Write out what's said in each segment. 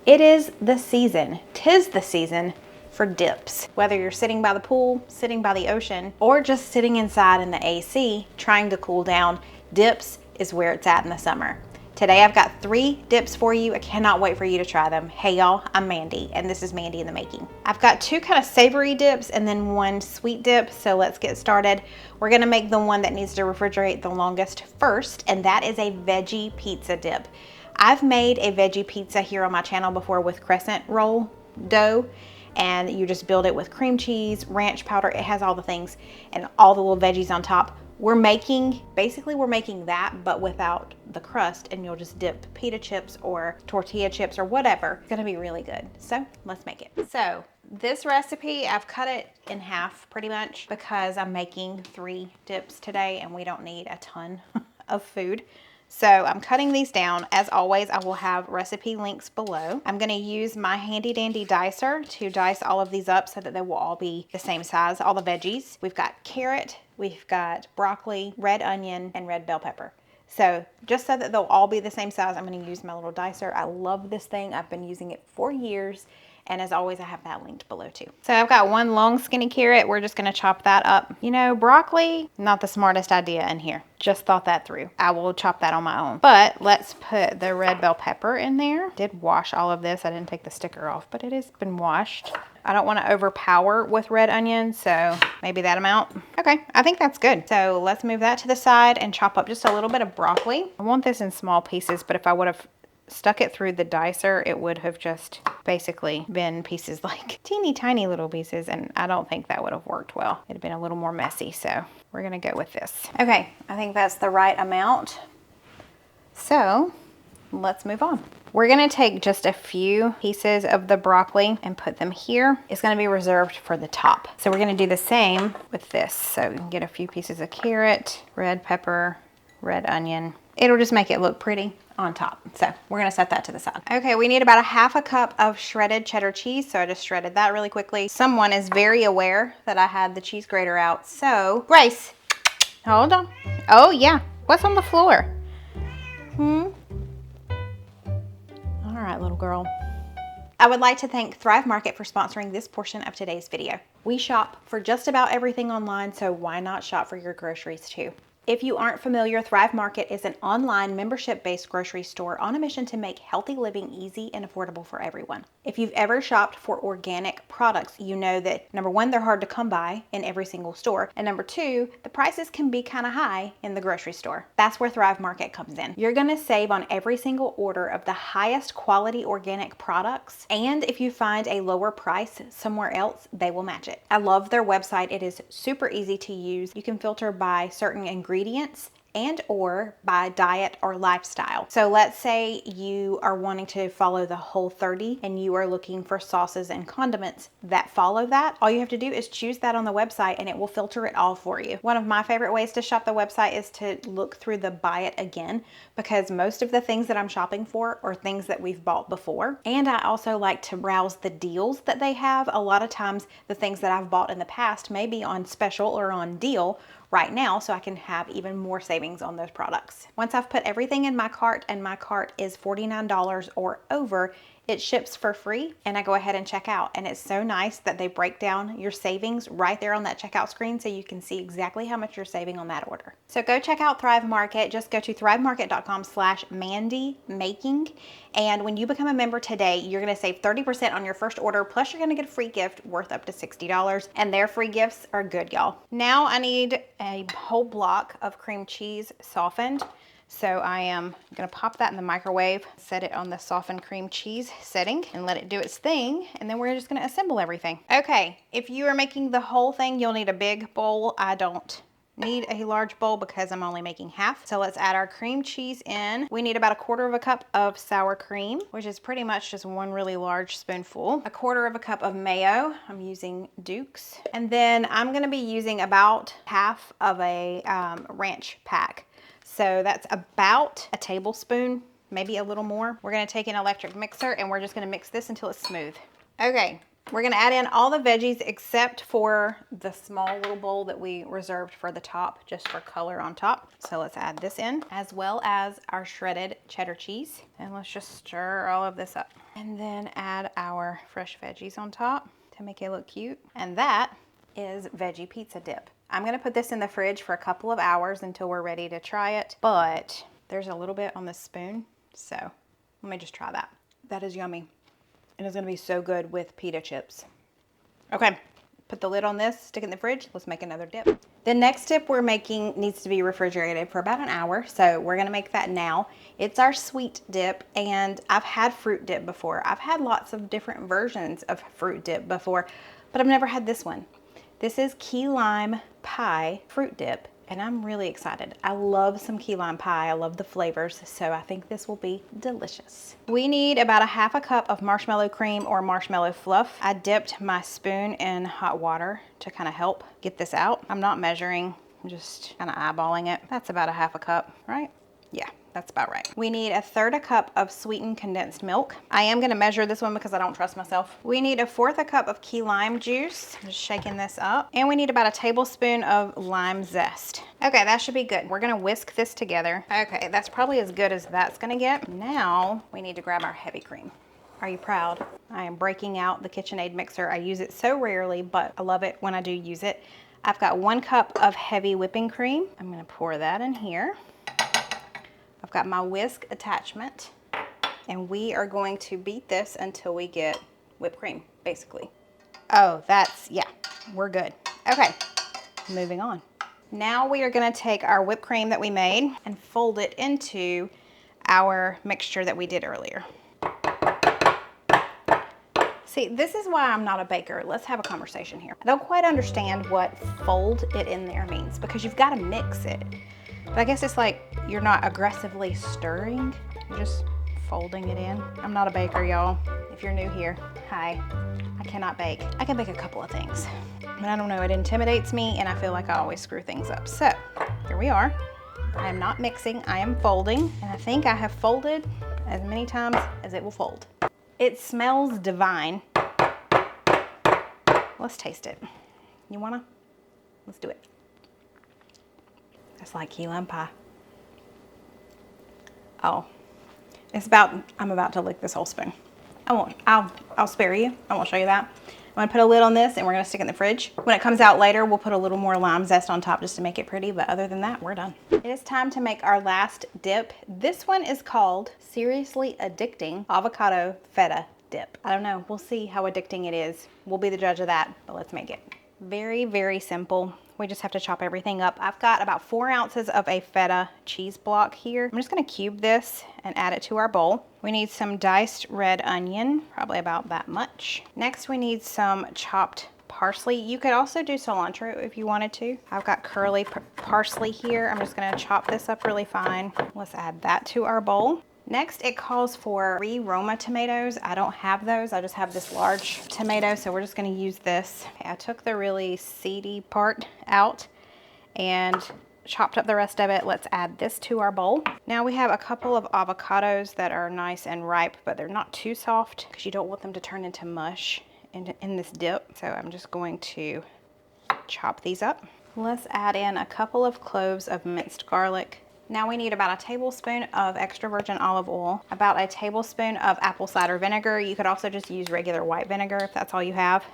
It is the season. 'Tis the season for dips. Whether you're sitting by the pool, sitting by the ocean, or just sitting inside in the AC trying to cool down, dips is where it's at in the summer. Today I've got 3 dips for you. I cannot wait for you to try them. Hey y'all, I'm Mandy, and this is Mandy in the Making. I've got 2 kind of savory dips and then 1 sweet dip, so let's get started. We're gonna make the one that needs to refrigerate the longest first, and that is a veggie pizza dip. I've made a veggie pizza here on my channel before with crescent roll dough, and you just build it with cream cheese, ranch powder, it has all the things, and all the little veggies on top. We're making that, but without the crust, and you'll just dip pita chips or tortilla chips or whatever. It's gonna be really good. So let's make it. So this recipe, I've cut it in half pretty much because I'm making 3 dips today and we don't need a ton of food. So I'm cutting these down. As always, I will have recipe links below. I'm gonna use my handy dandy dicer to dice all of these up so that they will all be the same size, all the veggies. We've got carrot, we've got broccoli, red onion, and red bell pepper. So just so that they'll all be the same size, I'm gonna use my little dicer. I love this thing. I've been using it for years. And as always, I have that linked below too. So I've got 1 long skinny carrot. We're just gonna chop that up. You know, broccoli, not the smartest idea in here. Just thought that through. I will chop that on my own. But let's put the red bell pepper in there. Did wash all of this. I didn't take the sticker off, but it has been washed. I don't want to overpower with red onion, so maybe that amount. Okay, I think that's good. So let's move that to the side and chop up just a little bit of broccoli. I want this in small pieces, but if I would have stuck it through the dicer, it would have just basically been pieces, like teeny tiny little pieces, and I don't think that would have worked well. It'd have been a little more messy, so we're gonna go with this. Okay, I think that's the right amount. So let's move on. We're gonna take just a few pieces of the broccoli and put them here. It's gonna be reserved for the top. So we're gonna do the same with this. So we can get a few pieces of carrot, red pepper, red onion. It'll just make it look pretty on top. So we're gonna set that to the side. Okay, we need about a 1/2 cup of shredded cheddar cheese. So I just shredded that really quickly. Someone is very aware that I had the cheese grater out. So Grace, hold on. Oh yeah, what's on the floor? All right, little girl. I would like to thank Thrive Market for sponsoring this portion of today's video. We shop for just about everything online, so why not shop for your groceries too? If you aren't familiar, Thrive Market is an online membership-based grocery store on a mission to make healthy living easy and affordable for everyone. If you've ever shopped for organic products, you know that number 1, they're hard to come by in every single store, and number 2, the prices can be kind of high in the grocery store. That's where Thrive Market comes in. You're gonna save on every single order of the highest quality organic products, and if you find a lower price somewhere else, they will match it. I love their website. It is super easy to use. You can filter by certain ingredients and or by diet or lifestyle. So let's say you are wanting to follow the Whole30 and you are looking for sauces and condiments that follow that. All you have to do is choose that on the website and it will filter it all for you. One of my favorite ways to shop the website is to look through the buy it again, because most of the things that I'm shopping for are things that we've bought before. And I also like to browse the deals that they have. A lot of times the things that I've bought in the past may be on special or on deal right now, so I can have even more savings on those products. Once I've put everything in my cart and my cart is $49 or over, it ships for free and I go ahead and check out. And it's so nice that they break down your savings right there on that checkout screen so you can see exactly how much you're saving on that order. So go check out Thrive Market. Just go to thrivemarket.com/mandymaking. And when you become a member today, you're gonna save 30% on your first order, plus you're gonna get a free gift worth up to $60. And their free gifts are good, y'all. Now I need a whole block of cream cheese softened. So I am gonna pop that in the microwave, set it on the softened cream cheese setting and let it do its thing. And then we're just gonna assemble everything. Okay, if you are making the whole thing, you'll need a big bowl. I don't need a large bowl because I'm only making half. So let's add our cream cheese in. We need about 1/4 cup of sour cream, which is pretty much just 1 really large spoonful. 1/4 cup of mayo. I'm using Duke's. And then I'm gonna be using about half of a ranch pack. So that's about a tablespoon, maybe a little more. We're gonna take an electric mixer and we're just gonna mix this until it's smooth. Okay, we're gonna add in all the veggies except for the small little bowl that we reserved for the top, just for color on top. So let's add this in, as well as our shredded cheddar cheese. And let's just stir all of this up. And then add our fresh veggies on top to make it look cute. And that is Veggie Pizza Dip. I'm gonna put this in the fridge for a couple of hours until we're ready to try it, but there's a little bit on the spoon, so let me just try that. That is yummy. And it's gonna be so good with pita chips. Okay, put the lid on this, stick it in the fridge, let's make another dip. The next dip we're making needs to be refrigerated for about an hour, so we're gonna make that now. It's our sweet dip, and I've had fruit dip before. I've had lots of different versions of fruit dip before, but I've never had this one. This is key lime pie fruit dip, and I'm really excited. I love some key lime pie. I love the flavors, so I think this will be delicious. We need about 1/2 cup of marshmallow cream or marshmallow fluff. I dipped my spoon in hot water to kind of help get this out. I'm not measuring, I'm just kind of eyeballing it. That's about 1/2 cup, right? Yeah, that's about right. We need 1/3 cup of sweetened condensed milk. I am gonna measure this one because I don't trust myself. We need 1/4 cup of key lime juice. I'm just shaking this up. And we need about 1 tablespoon of lime zest. Okay, that should be good. We're gonna whisk this together. Okay, that's probably as good as that's gonna get. Now we need to grab our heavy cream. Are you proud? I am breaking out the KitchenAid mixer. I use it so rarely, but I love it when I do use it. I've got 1 cup of heavy whipping cream. I'm gonna pour that in here. I've got my whisk attachment, and we are going to beat this until we get whipped cream, basically. Oh, yeah, we're good. Okay, moving on. Now we are gonna take our whipped cream that we made and fold it into our mixture that we did earlier. See, this is why I'm not a baker. Let's have a conversation here. I don't quite understand what fold it in there means, because you've got to mix it. But I guess it's like you're not aggressively stirring, you're just folding it in. I'm not a baker, y'all. If you're new here, hi. I cannot bake. I can bake a couple of things, but I don't know, it intimidates me and I feel like I always screw things up. So here we are. I am not mixing, I am folding, and I think I have folded as many times as it will fold. It smells divine. Let's taste it. You wanna? Let's do it. It's like key lime pie. Oh, I'm about to lick this whole spoon. I'll spare you. I won't show you that. I'm gonna put a lid on this and we're gonna stick it in the fridge. When it comes out later, we'll put a little more lime zest on top just to make it pretty, but other than that, we're done. It is time to make our last dip. This one is called Seriously Addicting Avocado Feta Dip. I don't know, we'll see how addicting it is. We'll be the judge of that, but let's make it. Very, very simple. We just have to chop everything up. I've got about 4 ounces of a feta cheese block here. I'm just gonna cube this and add it to our bowl. We need some diced red onion, probably about that much. Next, we need some chopped parsley. You could also do cilantro if you wanted to. I've got curly parsley here. I'm just gonna chop this up really fine. Let's add that to our bowl. Next, it calls for 3 Roma tomatoes. I don't have those. I just have this large tomato, so we're just gonna use this. Okay, I took the really seedy part out and chopped up the rest of it. Let's add this to our bowl. Now we have a couple of avocados that are nice and ripe, but they're not too soft because you don't want them to turn into mush in this dip. So I'm just going to chop these up. Let's add in a couple of cloves of minced garlic. Now we need about 1 tablespoon of extra virgin olive oil, about 1 tablespoon of apple cider vinegar. You could also just use regular white vinegar if that's all you have.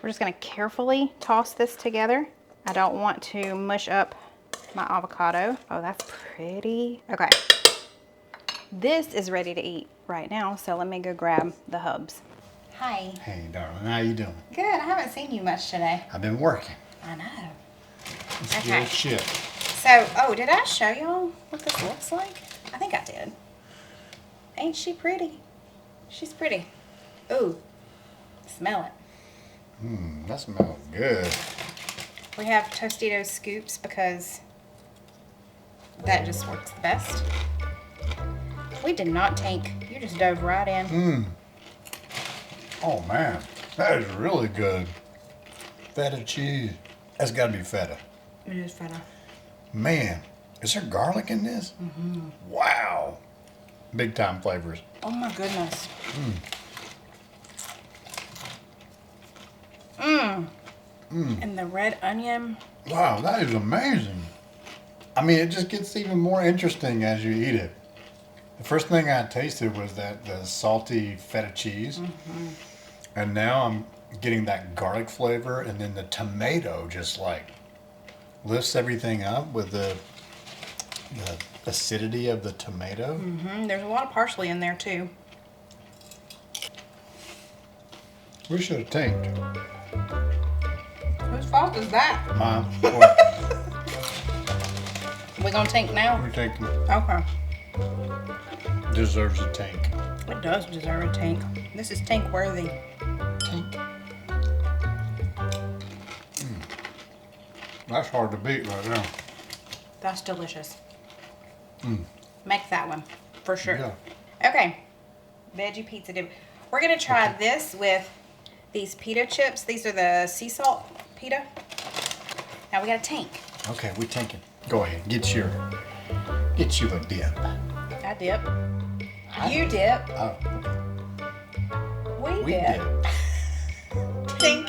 We're just gonna carefully toss this together. I don't want to mush up my avocado. Oh, that's pretty. Okay, this is ready to eat right now, so let me go grab the hubs. Hi. Hey, darling, how you doing? Good, I haven't seen you much today. I've been working. I know. It's Okay. good shit. So, oh, did I show y'all what this looks like? I think I did. Ain't she pretty? She's pretty. Ooh, smell it. That smells good. We have Tostitos scoops because that just works the best. We did not tank. You just dove right in. Oh man, that is really good. Feta cheese. That's gotta be feta. It is feta. Man, is there garlic in this? Wow. Big time flavors. Oh my goodness. And the red onion. Wow, that is amazing. I mean, it just gets even more interesting as you eat it. The The first thing I tasted was the salty feta cheese. And now I'm getting that garlic flavor, and then the tomato just like lifts everything up with the acidity of the tomato. There's a lot of parsley in there too. We should have tanked. Whose fault is that? Mine. We gonna tank now? We're taking. Okay. Deserves a tank. It does deserve a tank. This is tank worthy. Tank. That's hard to beat right now. That's delicious. Make that one for sure. Yeah. Okay, veggie pizza dip. We're gonna try this with these pita chips. These are the sea salt pita. Now we got a tank. Okay, we tanking. Go ahead, get you a dip. I dip. You dip. Oh, We we dip. dip. Tank.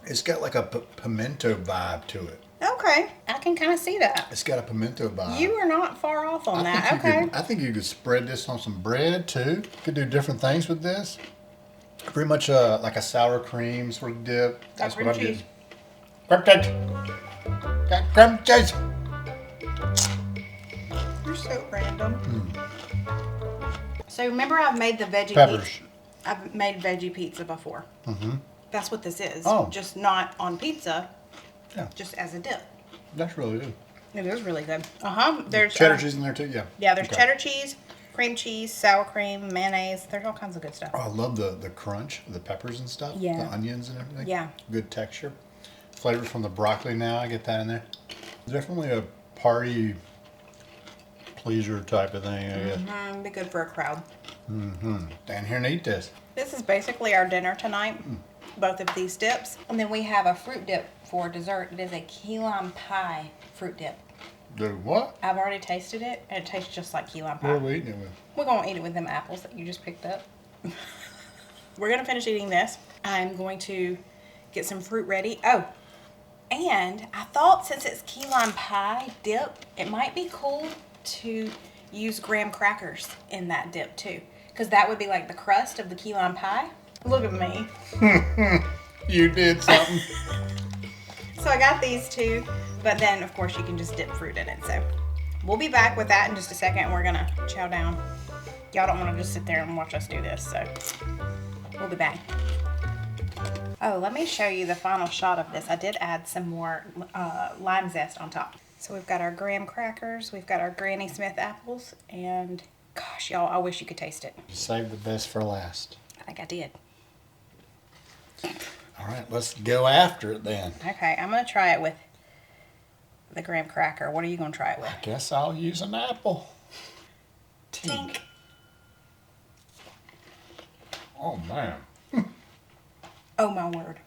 It's got like a pimento vibe to it. Okay, I can kind of see that. It's got a pimento vibe. You are not far off on that. think you Okay. could- I think you could spread this on some bread too. Could do different things with this. Pretty much like a sour cream sort of dip. That's cream what I cheese. did. Cream cheese. Got cream cheese. You're so random. So remember, I've made the veggie Peppers. pizza. I've made veggie pizza before. That's what this is. Oh. Just not on pizza. Yeah. Just as a dip. That's really good. It is really good. There's Cheddar cheese in there too. Yeah. Yeah, there's Okay. cheddar cheese, cream cheese, sour cream, mayonnaise. There's all kinds of good stuff. Oh, I love the crunch of the peppers and stuff. Yeah. The onions and everything. Yeah. Good texture. Flavor from the broccoli now. I get that in there. Definitely a party pleaser type of thing, I guess. Be good for a crowd. Stand here and eat this. This is basically our dinner tonight. Both of these dips. And then we have a fruit dip for dessert. It is a key lime pie fruit dip. Do what? I've already tasted it, and it tastes just like key lime What are pie. we eating it with? We're going to eat it with them apples that you just picked up. We're going to finish eating this. I'm going to get some fruit ready. Oh, and I thought since it's key lime pie dip, it might be cool to use graham crackers in that dip too. Because that would be like the crust of the key lime pie. Look at me. You did something. So I got these two, but then of course you can just dip fruit in it. So we'll be back with that in just a second. We're gonna chow down. Y'all don't want to just sit there and watch us do this, so we'll be back. Oh, let me show you the final shot of this. I did add some more lime zest on top. So we've got our graham crackers, we've got our Granny Smith apples, and gosh, y'all, I wish you could taste it. Save the best for last. I think I did. All right, let's go after it then. Okay, I'm gonna try it with the graham cracker. What are you gonna try it with? I guess I'll use an apple. Tink. Oh man. Oh my word.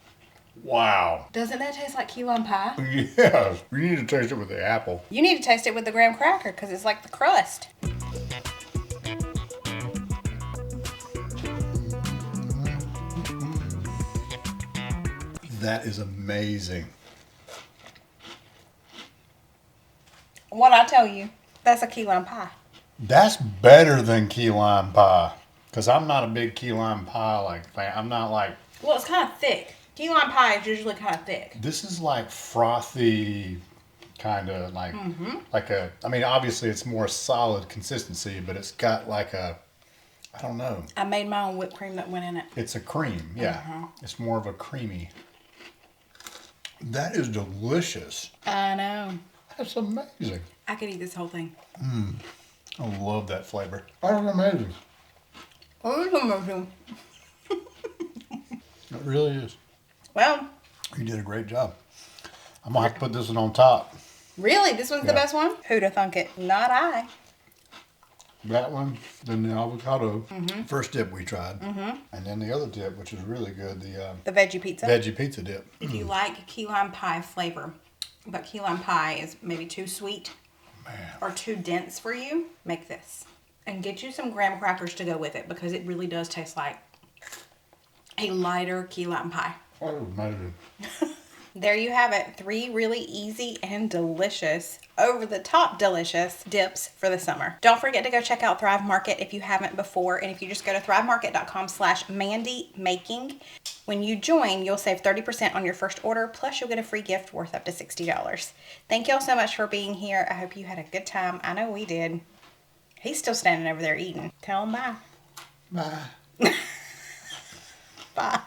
Wow. Doesn't that taste like key lime pie? Yes, you need to taste it with the apple. You need to taste it with the graham cracker because it's like the crust. That is amazing. What I tell you, that's a key lime pie. That's better than key lime pie. Because I'm not a big key lime pie like fan. I'm not like, Well, it's kind of thick. Key lime pie is usually kind of thick. this is like frothy, kind of like, like a, I mean, obviously it's more solid consistency, but it's got like a, I don't know. I made my own whipped cream that went in it. It's a cream, yeah. It's more of a creamy. That is delicious. I know. That's amazing. I could eat this whole thing. I love that flavor. That's amazing. Oh, it's amazing. It really is. Well, You did a great job. I'm gonna have to put this one on top. really, this one's the Yeah. best one? Who'd have thunk it? Not I. That one, then the avocado. First dip we tried. And then the other dip, which is really good, the The veggie pizza. veggie pizza dip. If you like key lime pie flavor, but key lime pie is maybe too sweet Man. or too dense for you, make this. And get you some graham crackers to go with it because it really does taste like a lighter key lime pie. Oh, maybe. There you have it. 3 really easy and delicious, over-the-top delicious dips for the summer. Don't forget to go check out Thrive Market if you haven't before. And if you just go to thrivemarket.com/mandymaking, when you join, you'll save 30% on your first order, plus you'll get a free gift worth up to $60. Thank y'all so much for being here. I hope you had a good time. I know we did. He's still standing over there eating. Tell him bye. Bye. Bye.